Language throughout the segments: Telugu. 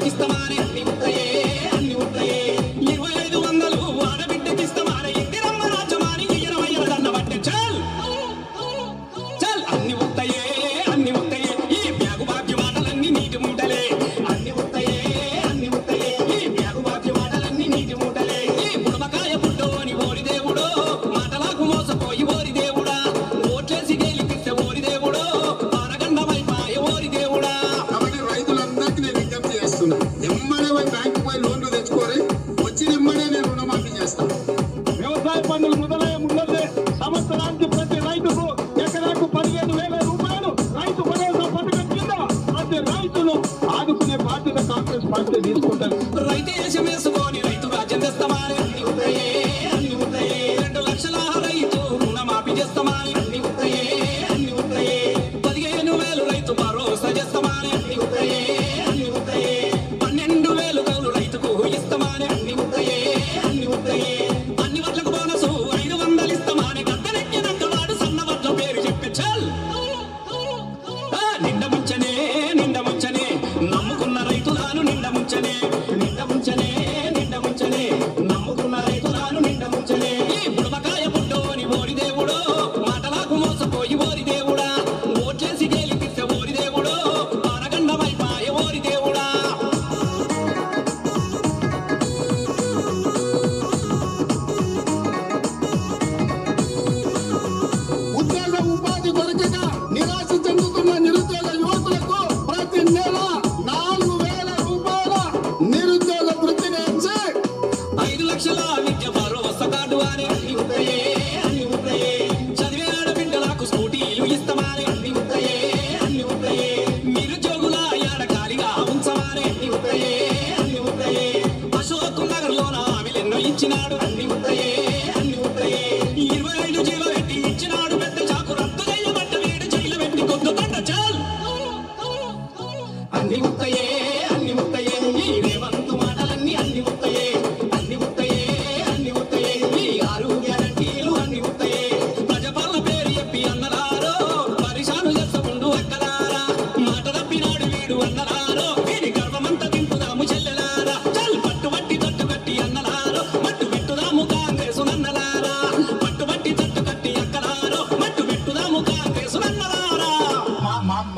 ఆడబిడ్డకిస్తమానే అన్ని ఉంటాయే అన్ని ఉంటాయే 2500 ఆడబిడ్డకిస్తమానే ఇందిరమ్మ రాజ్యమాని ఇయ్యరమయ్యల దండ పట్టే చల్ చల్ అన్ని ఉంటాయే అన్ని ఉంటాయే ఈ బ్యాగు బాగ్య మాటలన్నీ నీటి మూటలే అన్ని ఉంటాయే అన్ని ఉంటాయే ఈ బ్యాగు బాగ్య మాటలన్నీ నీటి మూటలే ఈ బుడమకాయ పుట్టో అని ఓరి దేవుడో మాటలకు మోసపోయి ఓరి దేవుడా ఓట్లేసి గెలిపిస్తే ఓరి దేవుడో పారగండమైపాయ ఓరి దేవుడా. కాబట్టి రైతులందరికీ నేను విజ్ఞప్తి చేస్తున్నా, ఎమ్మడే బ్యాంకు పోయి లోన్లు తెచ్చుకోరి, వచ్చి ఎమ్మడే నేను రుణమాఫీ చేస్తాను. వ్యవసాయ పనులు మొదలయ్యే ముందే సంవత్సరానికి ప్రతి రైతుకు ఎకరాకు 15,000 రూపాయలు రైతు భరోసా పథకం కింద ప్రతి రైతును ఆదుకునే బాధ్యత కాంగ్రెస్ పార్టీ తీసుకుంటారు. రైతు దేశం వేసుకొని రైతు రాజ్యం తెస్తామని అన్ని ఉంటాయే అన్ని ఉంటాయే 2 లక్షల రైతు రుణమాఫీ చేస్తామని అన్ని ఉంటాయే అన్ని ఉంటాయే 15,000 రైతు భరోసా చేస్తామని అన్ని ఉంటాయే అన్ని ఉంటాయే 12,000 కౌలు రైతుకు ఇస్తామని అన్ని ఉంటాయే అన్ని ఉంటాయే అన్ని వడ్లకు బోనసు 500 ఇస్తామని గద్దెనెక్కినాక వాడు సన్న వడ్ల పేరు చెప్పే చల్ నిండ ముంచనే నమ్ముకున్న రైతులను నిండ ముంచనే నమ్ముకున్న రైతులను నిండ ముంచనే ఈ బుడమకాయ పుట్టో అని ఓరి దేవుడో మాటలకు మోసపోయి ఓరి దేవుడా ఓట్లేసి గెలిపిస్తే ఓరి దేవుడో పారగండమైపాయ ఓరి దేవుడా. ఉద్యోగ ఉపాధి దొరకక నిరాశ చెందుతున్న నిరుద్యోగ యువకులకు ప్రతి నెల 4,000 రూపాయల నిరుద్యోగ వృత్తిని ఇచ్చి 5 లక్షల విద్య భరోసా కార్డు అని అన్ని ఉంటాయే అన్ని ఉంటాయే చదివే ఆడబిడ్డలకు స్కూటీలు ఇస్తామని అన్ని ఉంటాయే అన్ని ఉంటాయే నిరుద్యోగుల యాడ ఖాళీగా ఉంచమని అన్ని ఉంటాయే అన్ని ఉంటాయే అశోక్ నగర్ లోన హామీలెన్నో ఇచ్చినాడు అన్ని ఉంటాయే అన్ని ఉంటాయే 25 జీవో పెట్టి ఇచ్చినాడు పెద్ద చాకు రద్దు చేయబట్ట వీడు జైలు పెట్టి కొద్దుకంట చాలు అన్ని ఉంటాయే అన్ని ఉంటాయే ఈ రేవంతు మాటలన్నీ అన్ని ఉంటాయే అన్ని ఉంటాయే అన్ని ఉంటాయే ఈ 6 గ్యారంటీలు అన్ని ఉంటాయే ప్రజపాలన పేరు చెప్పి అన్నలారో పరిశాను చేస్తకుండు అక్కలారా మాట తప్పినాడు వీడు అన్నలారో వీడి గర్వమంతా తింటుదాము చెల్లెలారా చల్ పట్టుబట్టి తట్టు కట్టి అన్నలారో మట్టు పెట్టుదాము కాంగ్రెసు నన్నలారా పట్టుబట్టి తట్టు కట్టి అక్కలారో మట్టు పెట్టుదాము కాంగ్రెసు నన్నలారా.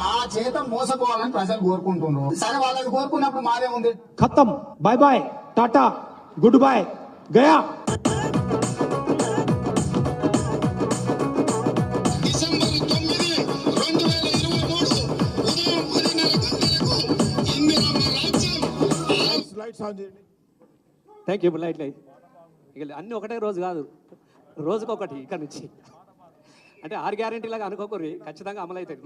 మా చేత మోసపోవాలని ప్రజలు కోరుకుంటున్నారు. సరే వాళ్ళకి కోరుకున్నప్పుడు మాదే ఉంది. ఖతం, bye bye, tata, good bye, గయా. డిసెంబర్ 9, 2023 ఉదయం 10:30 గంటలకు ఇందిరమ్మ రాజ్యం థ్యాంక్ యూ. లైట్ ఇక అన్నీ ఒకటే రోజు కాదు, రోజుకొకటి ఇక్కడ నుంచి అంటే 6 గ్యారెంటీలాగా అనుకోకూరి ఖచ్చితంగా అమలు అవుతుంది.